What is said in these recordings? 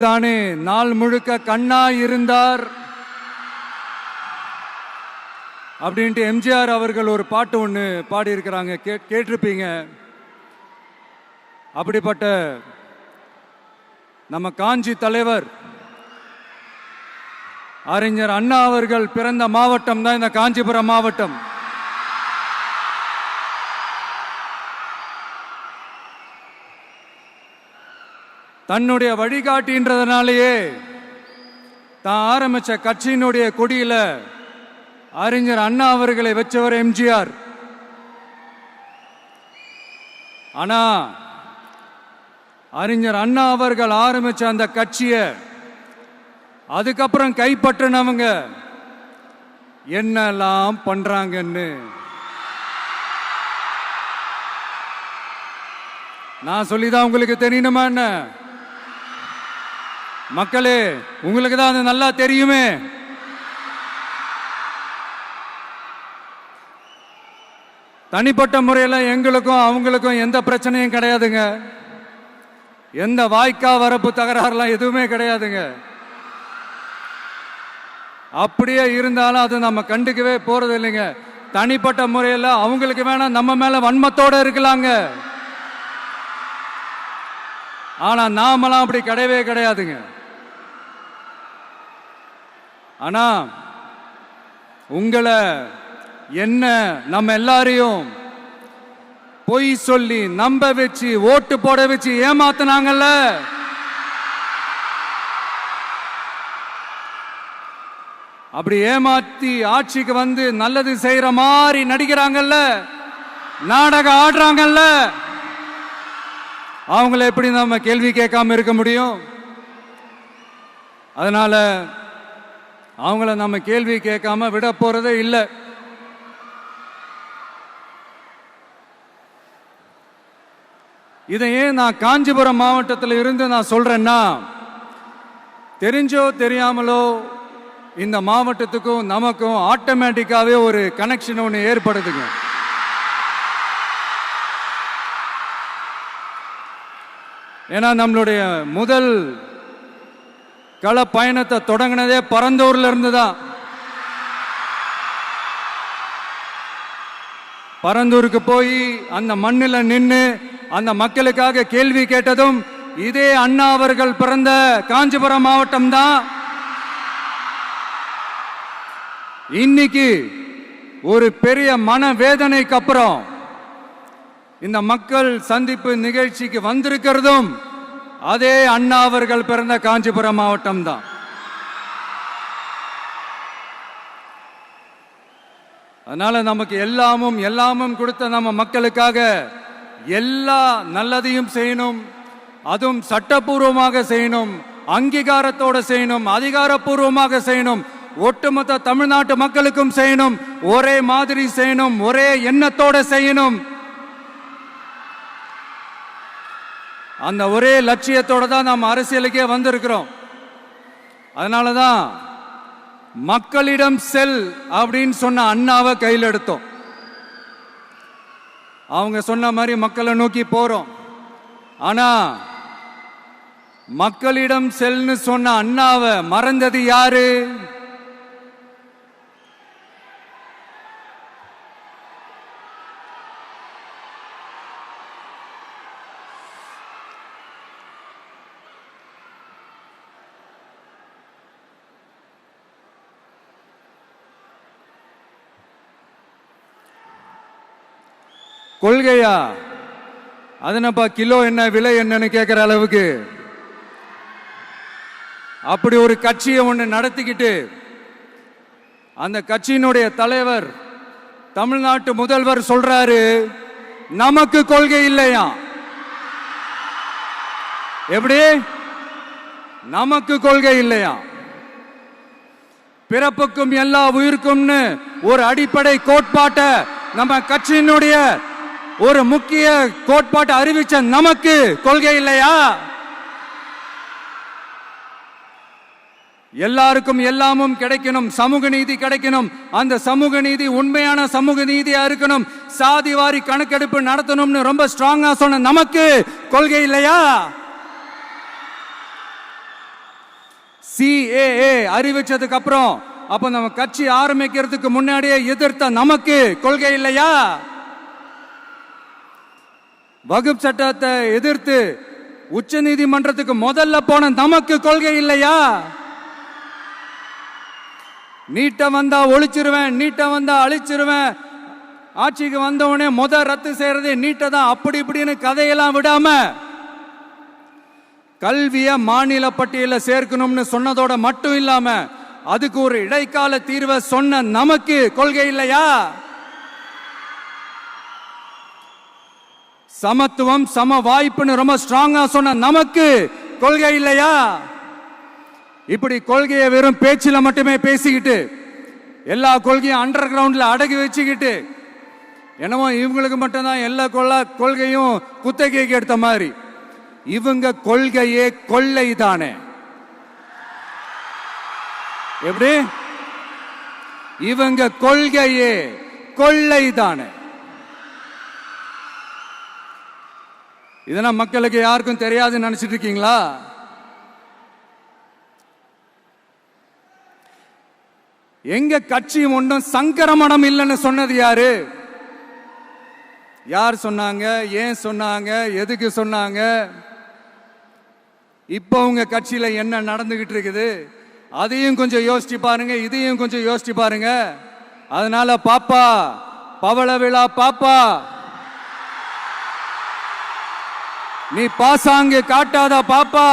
தானே நாள் முழுக்க கண்ணா இருந்தார் அப்படின்ட்டு எம்ஜிஆர் அவர்கள் ஒரு பாட்டு ஒன்று பாடியிருக்கிறாங்க, கேட்டிருப்பீங்க. அப்படிப்பட்ட நம்ம காஞ்சி தலைவர் அறிஞர் அண்ணா அவர்கள் பிறந்த மாவட்டம் தான் இந்த காஞ்சிபுரம் மாவட்டம். தன்னுடைய வழிகாட்டின்றதுனாலேயே தான் ஆரம்பிச்ச கட்சியினுடைய கொடியில அறிஞர் அண்ணா அவர்களை வச்சவர் எம்ஜிஆர். ஆனா அறிஞர் அண்ணா அவர்கள் ஆரம்பிச்ச அந்த கட்சியை அதுக்கப்புறம் கைப்பற்றினவங்க என்னெல்லாம் பண்றாங்கன்னு நான் சொல்லிதான் உங்களுக்கு தெரியணுமா என்ன? மக்களே, உங்களுக்கு தான் அது நல்லா தெரியுமே. தனிப்பட்ட முறையில் எங்களுக்கும் அவங்களுக்கும் எந்த பிரச்சனையும் கிடையாதுங்க. எந்த வாய்க்கா வரப்பு தகராறுலாம் எதுவுமே கிடையாதுங்க. அப்படியே இருந்தாலும் அது நம்ம கண்டுக்கவே போறது இல்லைங்க. தனிப்பட்ட முறையில் அவங்களுக்கு வேணா நம்ம மேல வன்மத்தோட இருக்கலாங்க. ஆனா நாமெல்லாம் அப்படி கிடையவே கிடையாதுங்க. ஆனா உங்களை என்ன நம்ம எல்லாரையும் பொய் சொல்லி நம்ப வச்சு ஓட்டு போட வச்சு ஏமாத்தினாங்கல்ல, அப்படி ஏமாத்தி ஆட்சிக்கு வந்து நல்லது செய்யற மாதிரி நடிக்கிறாங்கல்ல, நாடகம் ஆடுறாங்கல்ல, அவங்கள எப்படி நம்ம கேள்வி கேட்காம இருக்க முடியும்? அதனால அவங்கள நம்ம கேள்வி கேட்காம விட போறதே இல்லை. இதையே நான் காஞ்சிபுரம் மாவட்டத்தில் இருந்து நான் சொல்றேன்னா, தெரிஞ்சோ தெரியாமலோ இந்த மாவட்டத்துக்கும் நமக்கும் ஆட்டோமேட்டிக்காவே ஒரு கனெக்ஷன் ஒன்று ஏற்படுதுங்க. ஏன்னா நம்மளுடைய முதல் கள பயணத்தை தொடங்கினதே பரந்தூர்ல இருந்து தான். பரந்தூருக்கு போய் அந்த மண்ணில் நின்று அந்த மக்களுக்காக கேள்வி கேட்டதும் இதே அண்ணா அவர்கள் பிறந்த காஞ்சிபுரம் மாவட்டம் தான். இன்னைக்கு ஒரு பெரிய மனவேதனைக்கு அப்புறம் இந்த மக்கள் சந்திப்பு நிகழ்ச்சிக்கு வந்திருக்கிறதும் அதே அண்ணா அவர்கள் பிறந்த காஞ்சிபுரம் மாவட்டம் தான். அதனால நமக்கு எல்லாமும் கொடுத்த நம்ம மக்களுக்காக எல்லா நல்லதையும் செய்யணும், அதுவும் சட்டப்பூர்வமாக செய்யணும், அங்கீகாரத்தோட செய்யணும், அதிகாரப்பூர்வமாக செய்யணும், ஒட்டுமொத்த தமிழ்நாட்டு மக்களுக்கும் செய்யணும், ஒரே மாதிரி செய்யணும், ஒரே எண்ணத்தோட செய்யணும். அந்த ஒரே லட்சியத்தோட தான் நாம் அரசியலுக்கே வந்திருக்கிறோம். அதனாலதான் மக்களிடம் செல் அப்படின்னு சொன்ன அண்ணாவை கையில் எடுத்தோம். அவங்க சொன்ன மாதிரி மக்களை நோக்கி போறோம். ஆனா மக்களிடம் செல்னு சொன்ன அண்ணாவை மறந்தது யாரு? கொள்கையா? அதனப்பா கிலோ என்ன விலை என்னன்னு கேட்கிற அளவுக்கு அப்படி ஒரு கட்சியை ஒன்று நடத்திக்கிட்டு அந்த கட்சியினுடைய தலைவர் தமிழ்நாட்டு முதல்வர் சொல்றாரு, நமக்கு கொள்கை இல்லையா? எப்படி நமக்கு கொள்கை இல்லையா? பிறப்புக்கும் எல்லா உயிருக்கும்னு ஒரு அடிப்படை கோட்பாட்டை நம்ம கட்சியினுடைய ஒரு முக்கிய கோட்பாட்டை அறிவிச்ச நமக்கு கொள்கை இல்லையா? எல்லாருக்கும் எல்லாமும் கிடைக்கணும், சமூக நீதி கிடைக்கணும், அந்த சமூக நீதி உண்மையான சமூக நீதியா இருக்கணும், சாதி வாரி கணக்கெடுப்பு நடத்தணும்னு ரொம்ப ஸ்ட்ராங்கா சொன்ன நமக்கு கொள்கை இல்லையா? CAA அறிவிச்சதுக்கு அப்புறம் அப்ப நம்ம கட்சி ஆரம்பிக்கிறதுக்கு முன்னாடியே எதிர்த்த நமக்கு கொள்கை இல்லையா? வகுப்பு சட்டத்தை எதிர்த்து உச்ச நீதிமன்றத்துக்கு முதல்ல போன நமக்கு கொள்கை இல்லையா? நீட்ட வந்தா ஒழிச்சிருவேன், நீட்ட வந்தா அழிச்சிருவேன், ஆட்சிக்கு வந்தவனே ரத்து செய்யறதே நீட்ட தான், அப்படி இப்படின்னு கதையெல்லாம் விடாம கல்விய மாநில பட்டியலில் சேர்க்கணும்னு சொன்னதோட மட்டும் இல்லாம அதுக்கு ஒரு இடைக்கால தீர்வை சொன்ன நமக்கு கொள்கை இல்லையா? சமத்துவம் சம வாய்ப்புன்னு ரொம்ப ஸ்ட்ராங்கா சொன்ன நமக்கு கொள்கை இல்லையா? இப்படி கொள்கையை வெறும் பேச்சில் மட்டுமே பேசிக்கிட்டு எல்லா கொள்கையும் அண்டர் கிரவுண்ட்ல அடக்கி வச்சுக்கிட்டு என்னமோ இவங்களுக்கு மட்டும்தான் எல்லா கொள்கையும் குத்தகைக்கு எடுத்த மாதிரி. இவங்க கொள்கையே கொள்ளை தானே. எப்படி? இவங்க கொள்கையே கொள்ளை தானே. இதெல்லாம் மக்களுக்கு யாருக்கும் தெரியாதுன்னு நினைச்சிட்டு இருக்கீங்களா? எங்க கட்சி ஒன்றும் சங்கரமணம் இல்லைன்னு சொன்னது யாரு? யார் சொன்னாங்க? ஏன் சொன்னாங்க? எதுக்கு சொன்னாங்க? இப்போ உங்க கட்சியில என்ன நடந்துகிட்டு இருக்குது அதையும் கொஞ்சம் யோசிச்சு பாருங்க, இதையும் கொஞ்சம் யோசிச்சு பாருங்க. அதனால பாப்பா, பவள விழா பாப்பா, நீ பாசாங்கு காட்டாத பாப்பா.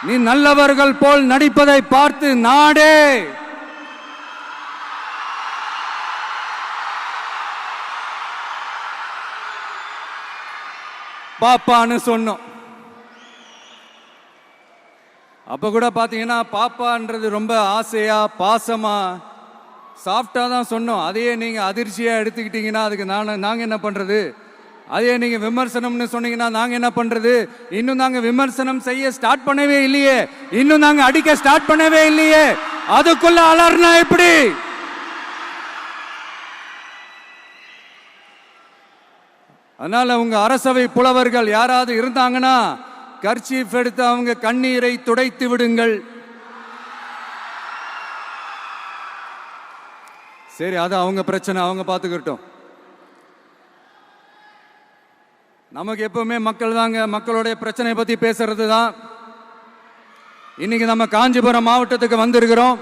நீ நல்லவர்கள் போல் நடிப்பதை பார்த்து நாடே பாப்பான்னு சொன்னோம். அப்ப கூட பாத்தீங்கன்னா பாப்பான்றது ரொம்ப ஆசையா பாசமா சாஃப்டா தான் சொன்னோம். அதையே நீங்க அதிர்ச்சியா எடுத்துக்கிட்டீங்கன்னா அதுக்கு நாங்க என்ன பண்றது? அதே நீங்க விமர்சனம்னு சொன்னீங்கன்னா நாங்க என்ன பண்றது? இன்னும் நாங்க விமர்சனம் செய்ய ஸ்டார்ட் பண்ணவே இல்லையே, இன்னும் நாங்க அடிக்க ஸ்டார்ட் பண்ணவே இல்லையே, அதுக்குள்ள அலர்னா எப்படி? அதனால உங்க அரசவை புலவர்கள் யாராவது இருந்தாங்கன்னா கர்ச்சீஃப் எடுத்து அவங்க கண்ணீரை துடைத்து விடுங்கள். சரி, அது அவங்க பிரச்சனை, அவங்க பார்த்துக்கிட்டோம். நமக்கு எப்பவுமே மக்கள் தாங்க, மக்களுடைய பிரச்சனை பத்தி பேசுறது தான். இன்னைக்கு நம்ம காஞ்சிபுரம் மாவட்டத்துக்கு வந்திருக்கிறோம்.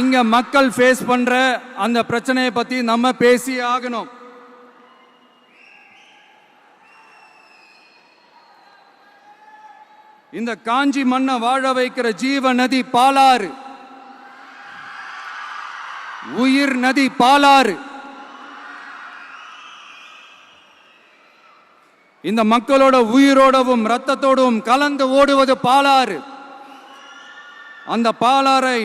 இங்க மக்கள் ஃபேஸ் பண்ற அந்த பிரச்சனையை பத்தி நம்ம பேசி ஆகணும். இந்த காஞ்சி மண்ணை வாழ வைக்கிற ஜீவ நதி பாலாறு, உயிர் நதி பாலாறு. இந்த மக்களோட உயிரோடவும் ரத்தத்தோடவும் கலந்து ஓடுவது பாலாறு. அந்த பாலாறை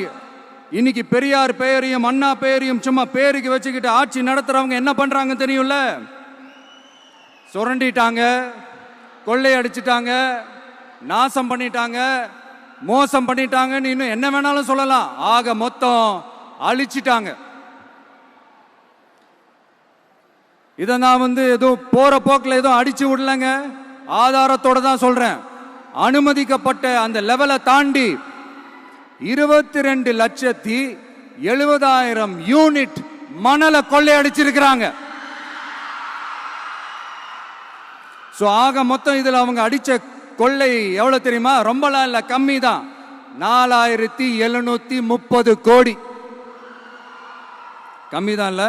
இன்னைக்கு பெரியார் பெயரையும் அண்ணா பெயரையும் சும்மா பேருக்கு வச்சுக்கிட்டு ஆட்சி நடத்துறவங்க என்ன பண்றாங்க தெரியும்ல? சுரண்டிட்டாங்க, கொள்ளையடிச்சிட்டாங்க, நாசம் பண்ணிட்டாங்க, மோசம் பண்ணிட்டாங்கன்னு இன்னும் என்ன வேணாலும் சொல்லலாம். ஆக மொத்தம் அழிச்சிட்டாங்க. இதை நான் ஏதோ போற போக்கில் ஏதோ அடிச்சு விடலங்க, ஆதாரத்தோட தான் சொல்றேன். அனுமதிக்கப்பட்ட அந்த லெவலை தாண்டி 22,70,000 யூனிட் மணலை கொள்ளையடிச்சிருக்கிறாங்க. ஆக மொத்தம் இதுல அவங்க அடிச்ச கொள்ளை எவ்வளவு தெரியுமா? ரொம்பலாம் இல்ல, கம்மி தான். 4,730 கோடி. கம்மி தான் இல்ல?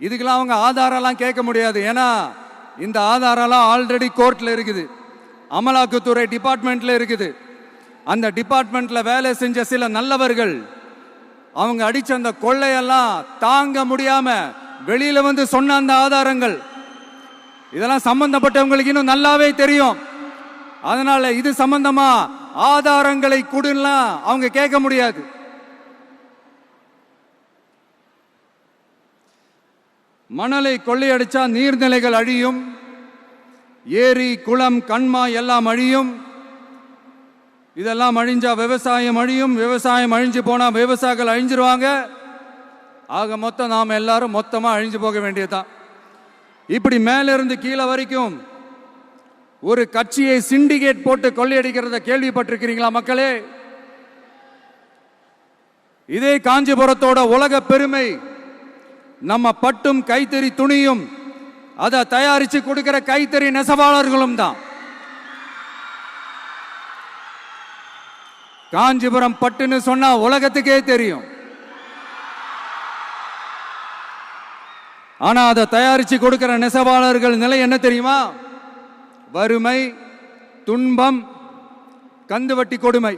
இதுக்கெல்லாம் அவங்க ஆதாரம்லாம் கேட்க முடியாது. ஏன்னா இந்த ஆதாரம்லாம் ஆல்ரெடி கோர்ட்ல இருக்குது, அமலாக்கத்துறை டிபார்ட்மெண்ட்ல இருக்குது. அந்த டிபார்ட்மெண்ட்ல வேலை செஞ்ச சில நல்லவர்கள் அவங்க அடிச்ச அந்த கொள்ளையெல்லாம் தாங்க முடியாம வெளியில சொன்ன அந்த ஆதாரங்கள் இதெல்லாம் சம்பந்தப்பட்டவங்களுக்கு இன்னும் நல்லாவே தெரியும். அதனால இது சம்பந்தமா ஆதாரங்களை கொடுலாம் அவங்க கேட்க முடியாது. மணலை கொள்ளையடிச்சா நீர்நிலைகள் அழியும், ஏரி குளம் கண்மா எல்லாம் அழியும். இதெல்லாம் அழிஞ்சா விவசாயம் அழியும், விவசாயம் அழிஞ்சு போனா விவசாயிகள் அழிஞ்சிருவாங்க. ஆக மொத்தம் நாம் எல்லாரும் மொத்தமா அழிஞ்சு போக வேண்டியதுதான். இப்படி மேல இருந்து கீழே வரைக்கும் ஒரு கட்சியை சிண்டிகேட் போட்டு கொள்ளையடிக்கிறத கேள்விப்பட்டிருக்கிறீங்களா மக்களே? இதே காஞ்சிபுரத்தோட உலக பெருமை நம்ம பட்டும் கைத்தறி துணியும் அதை தயாரிச்சு கொடுக்கிற கைத்தறி நெசவாளர்களும் தான். காஞ்சிபுரம் பட்டுன்னு சொன்னா உலகத்துக்கே தெரியும். ஆனா அதை தயாரிச்சு கொடுக்கிற நெசவாளர்கள் நிலை என்ன தெரியுமா? வறுமை, துன்பம், கந்துவட்டி கொடுமை.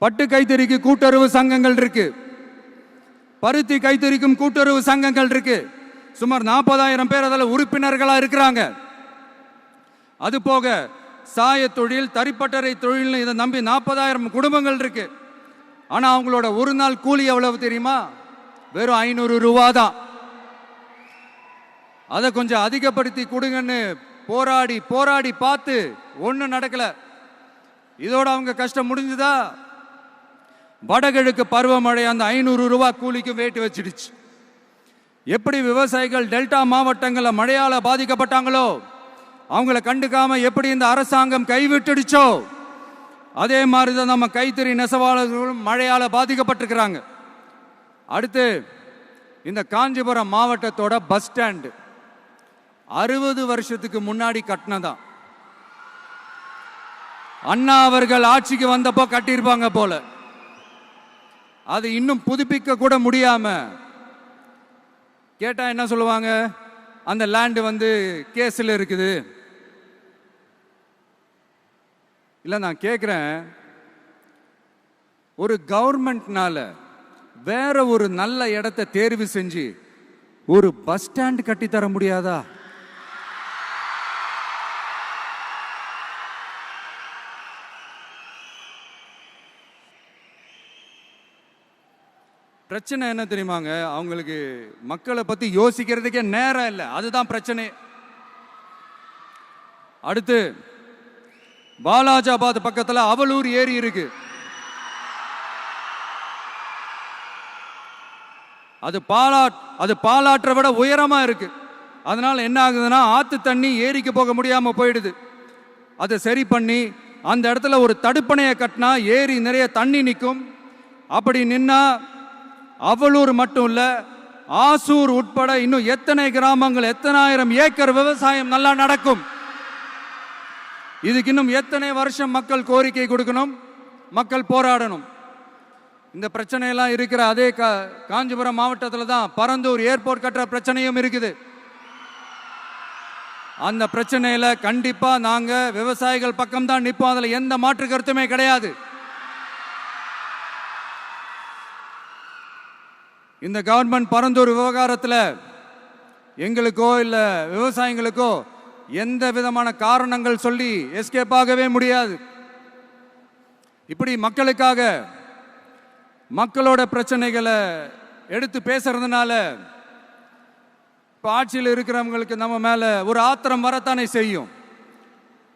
பட்டு கைத்தறிக்கு கூட்டுறவு சங்கங்கள் இருக்கு, பருத்தி கைத்தறிக்கும் கூட்டுறவு சங்கங்கள் இருக்கு. சுமார் 40,000 பேர் அதில் உறுப்பினர்களா இருக்கிறாங்க. அது போக சாய தொழில், தறிப்பட்டறை தொழில் இதை நம்பி 40,000 குடும்பங்கள் இருக்கு. ஆனா அவங்களோட ஒரு நாள் கூலி எவ்வளவு தெரியுமா? வெறும் 500 ரூபா தான். அதை கொஞ்சம் அதிகப்படுத்தி கொடுங்கன்னு போராடி போராடி பார்த்து ஒன்றும் நடக்கல. இதோட அவங்க கஷ்டம் முடிஞ்சுதா? வடகிழக்கு பருவமழை அந்த 500 ரூபா கூலிக்கு வேட்டு வச்சிடுச்சு. எப்படி விவசாயிகள் டெல்டா மாவட்டங்களில் மழையால பாதிக்கப்பட்டாங்களோ, அவங்கள கண்டுக்காம எப்படி இந்த அரசாங்கம் கைவிட்டுடுச்சோ, அதே மாதிரிதான் நம்ம கைத்தறி நெசவாளர்களும் மழையால பாதிக்கப்பட்டிருக்கிறாங்க. அடுத்து இந்த காஞ்சிபுரம் மாவட்டத்தோட பஸ் ஸ்டாண்டு 60 வருஷத்துக்கு முன்னாடி கட்டினதான். அண்ணா அவர்கள் ஆட்சிக்கு வந்தப்போ கட்டியிருப்பாங்க போல. அது இன்னும் புதுப்பிக்க கூட முடியாம கேட்டா என்ன சொல்லுவாங்க? அந்த லேண்ட் வந்து கேஸ்ல இருக்குது. இல்ல நான் கேட்கிறேன், ஒரு கவர்மெண்ட்னால வேற ஒரு நல்ல இடத்தை தேர்வு செஞ்சு ஒரு பஸ் ஸ்டாண்ட் கட்டி தர முடியாதா? பிரச்சனை என்ன தெரியுமாங்க? அவங்களுக்கு மக்களை பத்தி யோசிக்கிறதுக்கே நேரம் இல்லை. அதுதான் பிரச்சனை. அடுத்து பாலாஜாபாத் பக்கத்துல அவலூர் ஏரி இருக்கு. அது பாலாற்றை விட உயரமா இருக்கு. அதனால என்ன ஆகுதுன்னா, ஆத்து தண்ணி ஏரிக்கு போக முடியாம போயிடுது. அதை சரி பண்ணி அந்த இடத்துல ஒரு தடுப்பணையை கட்டினா ஏரி நிறைய தண்ணி நிற்கும். அப்படி நின்னா அவலூர் மட்டும் இல்ல, ஆசூர் உட்பட இன்னும் எத்தனை கிராமங்கள், எத்தனை ஆயிரம் ஏக்கர் விவசாயம் நல்லா நடக்கும். இதுக்கு இன்னும் எத்தனை வருஷம் மக்கள் கோரிக்கை கொடுக்கணும், மக்கள் போராடணும். இந்த பிரச்சனையெல்லாம் இருக்கிற அதே காஞ்சிபுரம் மாவட்டத்தில் தான் பரந்தூர் ஏர்போர்ட் கட்டுற பிரச்சனையும் இருக்குது. அந்த பிரச்சனையில கண்டிப்பா நாங்க விவசாயிகள் பக்கம் தான் நிற்போம். அதுல எந்த மாற்று கருத்துமே கிடையாது. இந்த கவர்மெண்ட் பரந்தூர் விவகாரத்தில் எங்களுக்கோ இல்ல விவசாயிகளுக்கோ எந்த விதமான காரணங்கள் சொல்லி எஸ்கேப் ஆகவே முடியாது. இப்படி மக்களுக்காக மக்களோட பிரச்சனைகளை எடுத்து பேசுறதுனால இப்போ ஆட்சியில் இருக்கிறவங்களுக்கு நம்ம மேல ஒரு ஆத்திரம் வரத்தானே செய்யும்.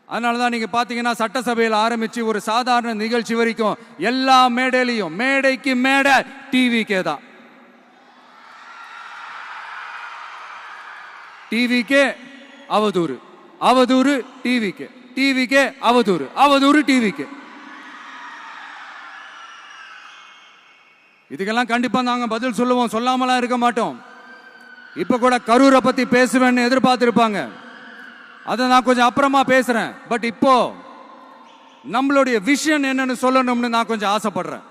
அதனால தான் நீங்க பாத்தீங்கன்னா சட்டசபையில் ஆரம்பிச்சு ஒரு சாதாரண நிகழ்ச்சி வரைக்கும் எல்லா மேடையிலையும் மேடைக்கு மேடை டிவிக்கே தான். டிவிக்கே அவதூறு, அவதூறு டிவிக்கே, டிவிக்கே அவதூறு, அவதூறு டிவிக்கே. இதுக்கெல்லாம் கண்டிப்பா நாங்க பதில் சொல்லுவோம், சொல்லாமலாம் இருக்க மாட்டோம். இப்ப கூட கரூரை பத்தி பேசுவேன்னு எதிர்பார்த்திருப்பாங்க. அதை நான் கொஞ்சம் அப்புறமா பேசுறேன். பட் இப்போ நம்மளுடைய விஷன் என்னன்னு சொல்லணும்னு நான் கொஞ்சம் ஆசைப்படுறேன்.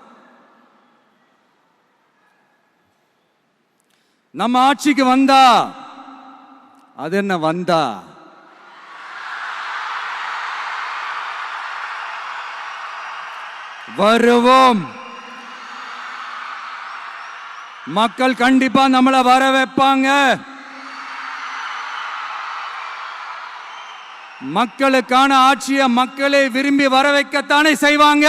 நம்ம ஆட்சிக்கு வந்தா, அது என்ன வந்தா, வருவோம். மக்கள் கண்டிப்பா நம்மளை வர வைப்பாங்க. மக்களுக்கான ஆட்சியை மக்களே விரும்பி வர வைக்கத்தானே செய்வாங்க.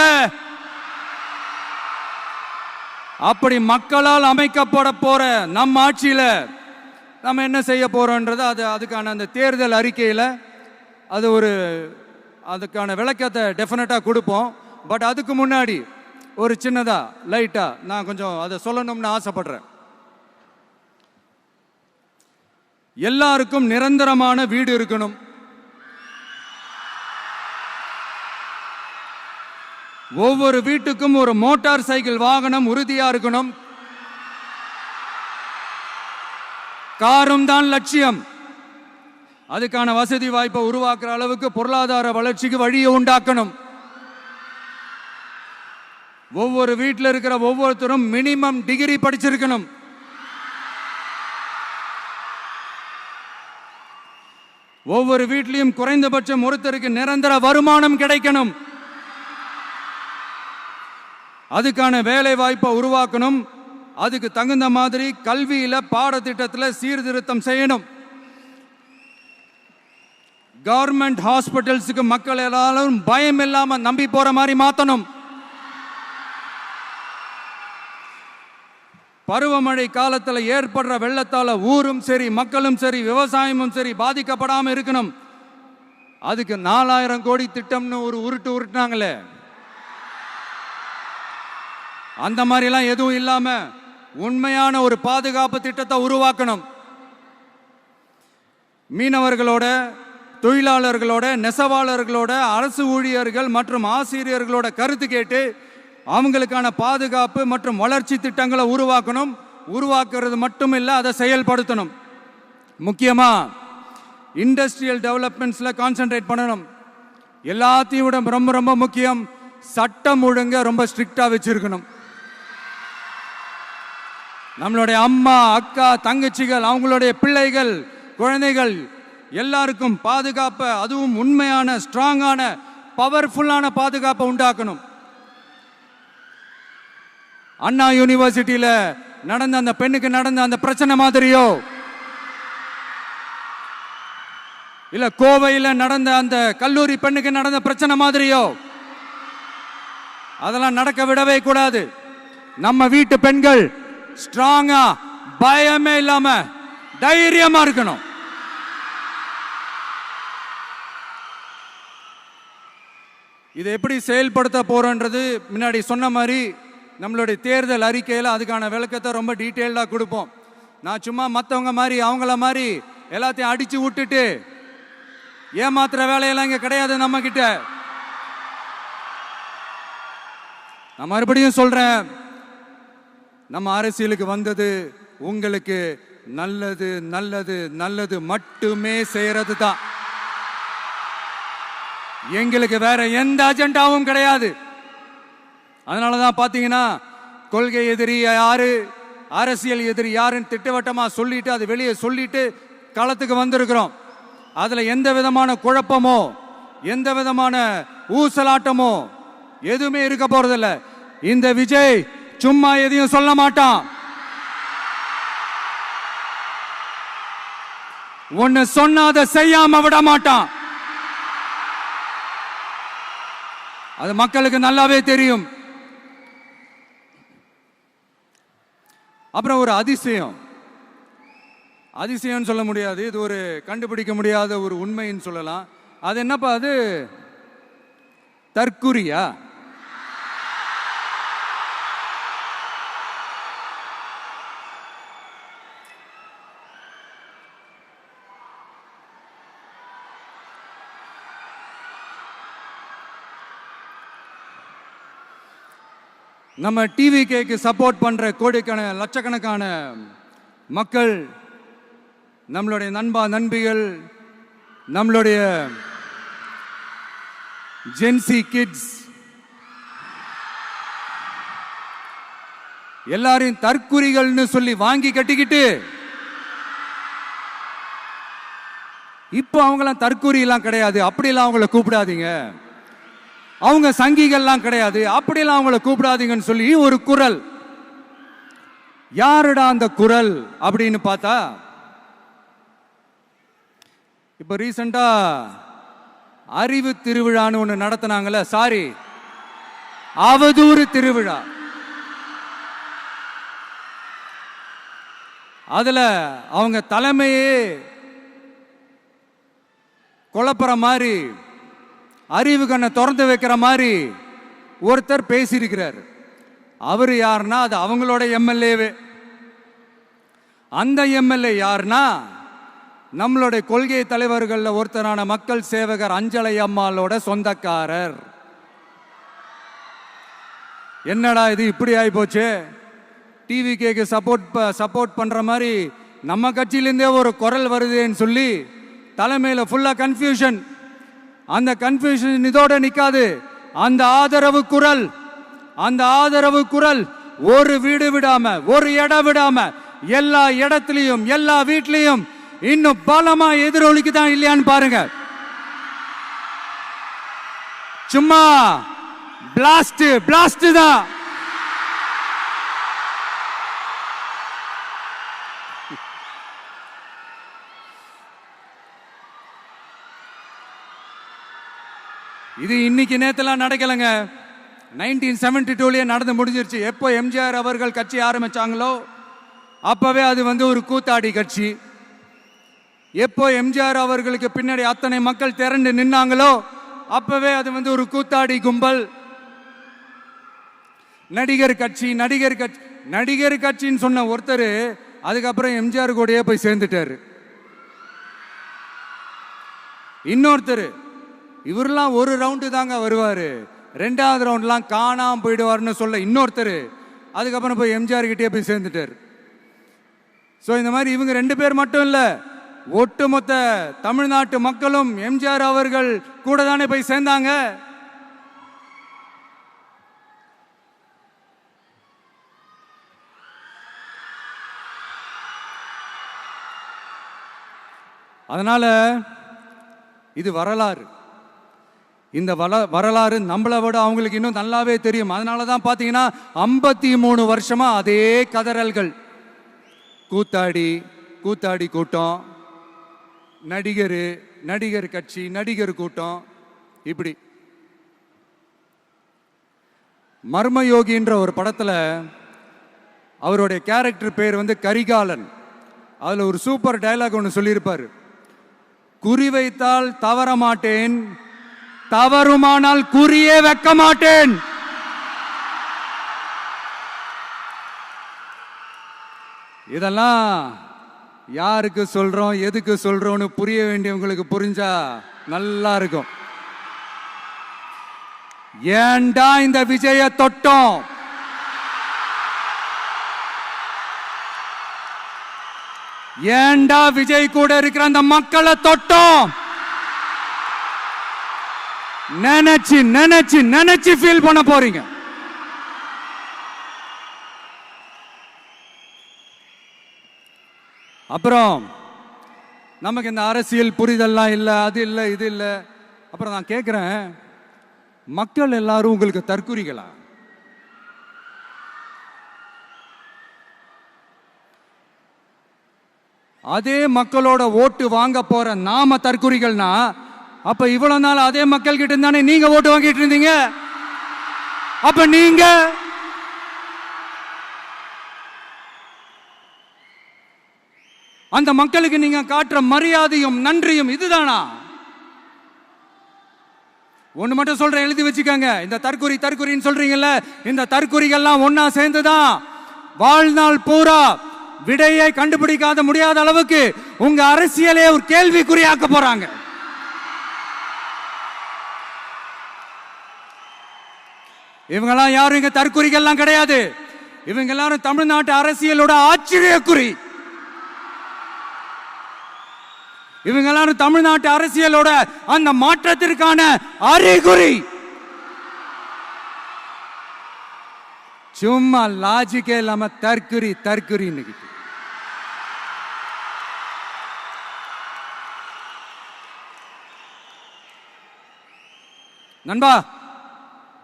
அப்படி மக்களால் அமைக்கப்பட போற நம்ம ஆட்சியில நம்ம என்ன செய்ய போறோம்ன்றது அதுக்கான அந்த தேர்தல் அறிக்கையில் அதுக்கான விளக்கத்தை டெஃபினட்டா கொடுப்போம். பட் அதுக்கு முன்னாடி ஒரு சின்னதா லைட்டா நான் கொஞ்சம் அதை சொல்லணும்னு ஆசைப்படுறேன். எல்லாருக்கும் நிரந்தரமான வீடு இருக்கணும். ஒவ்வொரு வீட்டுக்கும் ஒரு மோட்டார் சைக்கிள் வாகனம் உறுதியா இருக்கணும். காரும் தான் லட்சியம். அதுக்கான வசதி வாய்ப்பை உருவாக்குற அளவுக்கு பொருளாதார வளர்ச்சிக்கு வழியை உண்டாக்கணும். ஒவ்வொரு வீட்டில் இருக்கிற ஒவ்வொருத்தரும் மினிமம் டிகிரி படிச்சிருக்கணும். ஒவ்வொரு வீட்லையும் குறைந்தபட்சம் ஒருத்தருக்கு நிரந்தர வருமானம் கிடைக்கணும். அதுக்கான வேலை வாய்ப்பை உருவாக்கணும். அதுக்கு தகுந்த மாதிரி கல்வியில பாடத்திட்டத்தில் சீர்திருத்தம் செய்யணும். கவர்மெண்ட் ஹாஸ்பிட்டல்ஸுக்கு மக்கள் எல்லாரும் பயம் இல்லாம நம்பி போற மாதிரி மாத்தணும். பருவமழை காலத்தில் ஏற்படுற வெள்ளத்தால ஊரும் சரி மக்களும் சரி விவசாயமும் சரி பாதிக்கப்படாம இருக்கணும். அதுக்கு 4000 கோடி திட்டம்னு ஒரு உருட்டுனாங்களே, அந்த மாதிரிலாம் எதுவும் இல்லாம உண்மையான ஒரு பாதுகாப்பு திட்டத்தை உருவாக்கணும். மீனவர்களோட, தொழிலாளர்களோட, நெசவாளர்களோட, அரசு ஊழியர்கள் மற்றும் ஆசிரியர்களோட கருத்து கேட்டு அவங்களுக்கான பாதுகாப்பு மற்றும் வளர்ச்சி திட்டங்களை உருவாக்கணும். உருவாக்குறது மட்டும் இல்லை, அதை செயல்படுத்தணும். முக்கியமா இண்டஸ்ட்ரியல் டெவலப்மெண்ட்ஸ்ல கான்சென்ட்ரேட் பண்ணணும். எல்லாத்தையும் விட ரொம்ப ரொம்ப முக்கியம், சட்டம் ஒழுங்க ரொம்ப ஸ்ட்ரிக்டா வச்சிருக்கணும். நம்மளுடைய அம்மா, அக்கா, தங்கச்சிகள், அவங்களுடைய பிள்ளைகள், குழந்தைகள் எல்லாருக்கும் பாதுகாப்பை, அதுவும் உண்மையான ஸ்ட்ராங்கான பவர்ஃபுல்லான பாதுகாப்பை உண்டாக்கணும். அண்ணா யூனிவர்சிட்டியில நடந்த அந்த பெண்ணுக்கு நடந்த அந்த பிரச்சனை மாதிரியோ, இல்ல கோவையில் நடந்த அந்த கல்லூரி பெண்ணுக்கு நடந்த பிரச்சனை மாதிரியோ அதெல்லாம் நடக்க விடவே கூடாது. நம்ம வீட்டு பெண்கள் ஸ்ட்ராங்கா, பயமே இல்லாம தைரியமா இருக்கணும். இதை எப்படி செயல்படுத்த போறோன்றது முன்னாடி சொன்ன மாதிரி நம்மளுடைய தேர்தல் அறிக்கையில் அதுக்கான விளக்கத்தை ரொம்ப டீட்டெயில்டாக கொடுப்போம். நான் சும்மா மற்றவங்க மாதிரி அவங்கள மாதிரி எல்லாத்தையும் அடிச்சு விட்டுட்டு ஏமாத்துற வேலையெல்லாம் இங்கே கிடையாது நம்ம கிட்ட. நான் மறுபடியும் சொல்றேன், நம்ம அரசியலுக்கு வந்தது உங்களுக்கு நல்லது நல்லது நல்லது மட்டுமே செய்யறது தான். எங்களுக்கு வேற எந்த அஜெண்டாவும் கிடையாது. அதனாலதான் பாத்தீங்கன்னா கொள்கை எதிரி யாரு, அரசியல் எதிரி யாருன்னு திட்டவட்டமா சொல்லிட்டு அது வெளியே சொல்லிட்டு களத்துக்கு வந்திருக்கிறோம். அதுல எந்த விதமான குழப்பமோ எந்த விதமான ஊசலாட்டமோ எதுவுமே இருக்க போறதில்ல. இந்த விஜய் சும்மா எதையும் சொல்ல மாட்டான். ஒன்னு சொன்னா அதை செய்யாம விட மாட்டான். அது மக்களுக்கு நல்லாவே தெரியும். அப்புறம் ஒரு அதிசயம் சொல்ல முடியாது, இது ஒரு கண்டுபிடிக்க முடியாத ஒரு உண்மைன்னு சொல்லலாம். அது என்னப்பா, அது தற்குறியா? நம்ம டிவிகேக்கு சப்போர்ட் பண்ற கோடிக்கணக்கான லட்சக்கணக்கான மக்கள், நம்மளுடைய நண்பா நண்பிகள், நம்மளுடைய ஜென்சி கிட்ஸ் எல்லாரையும் தற்குறிகள்னு சொல்லி வாங்கி கட்டிக்கிட்டு இப்போ அவங்களாம் தற்குறி எல்லாம் கிடையாது, அப்படிலாம் அவங்கள கூப்பிடாதீங்க, அவங்க சங்கிகள்லாம் கிடையாது, அப்படிலாம் அவங்கள கூப்பிடாதீங்கன்னு சொல்லி ஒரு குரல். யாருடா அந்த குரல் அப்படின்னு பார்த்தா, இப்ப ரீசெண்டா அறிவு திருவிழான்னு ஒண்ணு நடத்தினாங்கல்ல, சாரி அவதூறு திருவிழா. அதுல அவங்க தலைமையே குழப்புற மாதிரி, அறிவு கண்ணை திறந்து வைக்கிற மாதிரி ஒருத்தர் பேசியிருக்கிறார். அவர் யாருன்னா அது அவங்களோட எம்எல்ஏவே. அந்த எம்எல்ஏ யாருன்னா நம்மளுடைய கொள்கை தலைவர்கள் ஒருத்தரான மக்கள் சேவகர் அஞ்சலை அம்மாளோட சொந்தக்காரர். என்னடா இது இப்படி ஆகி போச்சு? டிவிகேக்கு சப்போர்ட் பண்ற மாதிரி நம்ம கட்சியிலிருந்தே ஒரு குரல் வருதுன்னு சொல்லி தலைமையில் ஃபுல்லா கன்ஃபியூஷன். அந்த கன்ஃபியூஷன் இதோட நிக்காது. அந்த ஆதரவு குரல் ஒரு வீடு விடாம, ஒரு இடம் விடாம, எல்லா இடத்துலயும், எல்லா வீட்லயும் இன்னும் பலமா எதிரொலிக்கு தான் இல்லையான்னு பாருங்க. சும்மா பிளாஸ்ட் தான். இது இன்னைக்கு நேத்தெல்லாம் நடக்கலங்க. 1972 நடந்து முடிஞ்சிருச்சு. எப்போ எம்ஜிஆர் அவர்கள் கட்சி ஆரம்பிச்சாங்களோ அப்பவே அது ஒரு கூத்தாடி கட்சி. எப்போ எம்ஜிஆர் அவர்களுக்கு பின்னாடி அத்தனை மக்கள் திரண்டு நின்னாங்களோ அப்பவே அது ஒரு கூத்தாடி கும்பல். நடிகர் கட்சின்னு சொன்ன ஒருத்தர் அதுக்கப்புறம் எம்ஜிஆர் கூடயே போய் சேர்ந்துட்டாரு. இன்னொருத்தர் இவரெல்லாம் ஒரு ரவுண்டு தாங்க வருவாரு, ரெண்டாவது ரவுண்ட்லாம் காணாம போயிடுவார்னு சொல்ல இன்னொருத்தர் அதுக்கப்புறம் போய் எம்ஜிஆர் கிட்டே போய் சேர்ந்துட்டார். ஸோ இந்த மாதிரி இவங்க 2 பேர் மட்டும் இல்ல, ஒட்டுமொத்த தமிழ்நாட்டு மக்களும் எம்ஜிஆர் அவர்கள் கூட தானே போய் சேர்ந்தாங்க. அதனால இது வரலாறு. இந்த வரலாறு நம்மளை விட அவங்களுக்கு இன்னும் நல்லாவே தெரியும். அதனால தான் பார்த்தீங்கன்னா 53 வருஷமா அதே கதறல்கள். கூத்தாடி கூட்டம், நடிகர் கட்சி, நடிகர் கூட்டம், இப்படி. மர்மயோகின்ற ஒரு படத்துல அவருடைய கேரக்டர் பேர் கரிகாலன். அதுல ஒரு சூப்பர் டயலாக் ஒன்று சொல்லியிருப்பாரு. குறி வைத்தால் தவற மாட்டேன், தவறுமானால் குறியே வைக்க மாட்டேன். இதெல்லாம் யாருக்கு சொல்றோம், எதுக்கு சொல்றோம்னு புரிய வேண்டியவங்களுக்கு புரிஞ்சா நல்லா இருக்கும். ஏண்டா இந்த விஜய தொட்டோம், ஏண்டா விஜய் கூட இருக்கிற அந்த மக்களை தொட்டோம் நினைச்சு ஃபீல் பண்ண போறீங்க. அப்புறம் நமக்கு இந்த அரசியல் புரிதல்லாம் இல்லை, அது இல்லை, இது இல்லை. அப்புறம் நான் கேட்கிறேன், மக்கள் எல்லாரும் உங்களுக்கு தற்குறிகளா? அதே மக்களோட ஓட்டு வாங்க போற நாம தற்குறிகள்னா அப்ப இவ்வளவு நாள் அதே மக்கள் கிட்ட இருந்தானே நீங்க ஓட்டு வாங்கிட்டு இருந்தீங்க. அப்ப நீங்க அந்த மக்களுக்கு நீங்க காட்டுற மரியாதையும் நன்றியும் இதுதானா? ஒண்ணு மட்டும் சொல்றேன், எழுதி வச்சுக்கோங்க. இந்த தற்குறின்னு சொல்றீங்கல்ல, இந்த தற்குறிகள்லாம் ஒன்னா சேர்ந்துதான் வாழ்நாள் பூரா விடையை கண்டுபிடிக்காத முடியாத அளவுக்கு உங்க அரசியலே ஒரு கேள்விக்குறியாக்க போறாங்க. இவங்கெல்லாம் யாரும் இங்க தற்குறிகள்லாம் கிடையாது. இவங்க எல்லாரும் தமிழ்நாட்டு அரசியலோட ஆச்சரியக்குறி. இவங்க எல்லாரும் தமிழ்நாட்டு அரசியலோட அந்த மாற்றத்திற்கான அறிகுறி. சும்மா லாஜிக்கே இல்லாம தற்குறி.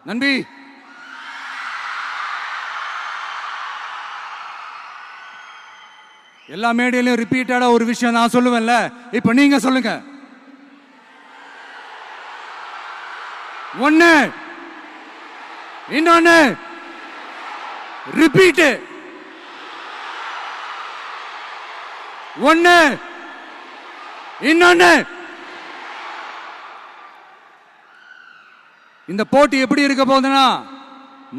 நண்பி எல்லா மேடையிலும் ரிப்பீட்டடா ஒரு விஷயம் நான் சொல்லுவேன்ல, இப்ப நீங்க சொல்லுங்க. ஒண்ணு, இன்னொன்னு, ரிப்பீட். ஒண்ணு, இன்னொன்னு. இந்த போட்டி எப்படி இருக்க போகுதுன்னா,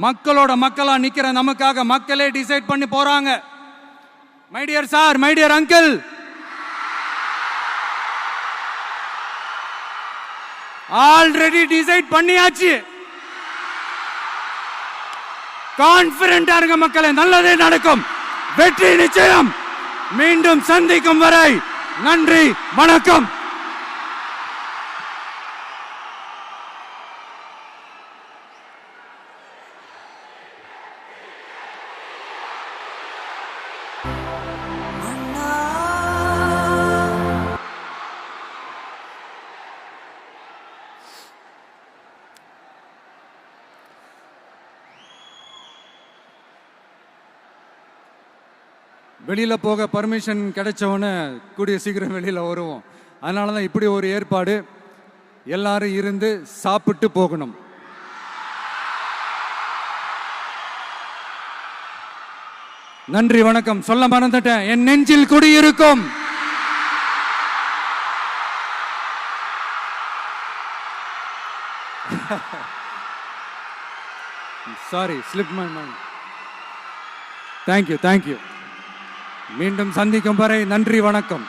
மக்களோட மக்களா நிக்கிற நமக்காக மக்களே டிசைட் பண்ணி போறாங்க. My dear sir, my dear uncle, already decide பண்ணியாச்சு. கான்பிடண்டா இருங்க மக்களே, நல்லதே நடக்கும், வெற்றி நிச்சயம். மீண்டும் சந்திக்கும் வரை நன்றி, வணக்கம். வெளியில போக பர்மிஷன் கிடைச்சவொன்னே கூடிய சீக்கிரம் வெளியில வருவோம். அதனால தான் இப்படி ஒரு ஏற்பாடு. எல்லாரும் இருந்து சாப்பிட்டு போகணும். நன்றி, வணக்கம். சொல்ல மறந்துட்டேன், என் நெஞ்சில் குடியிருக்கும் sorry, slip my mind. Thank you. மீண்டும் சந்திக்கும் வரை நன்றி, வணக்கம்.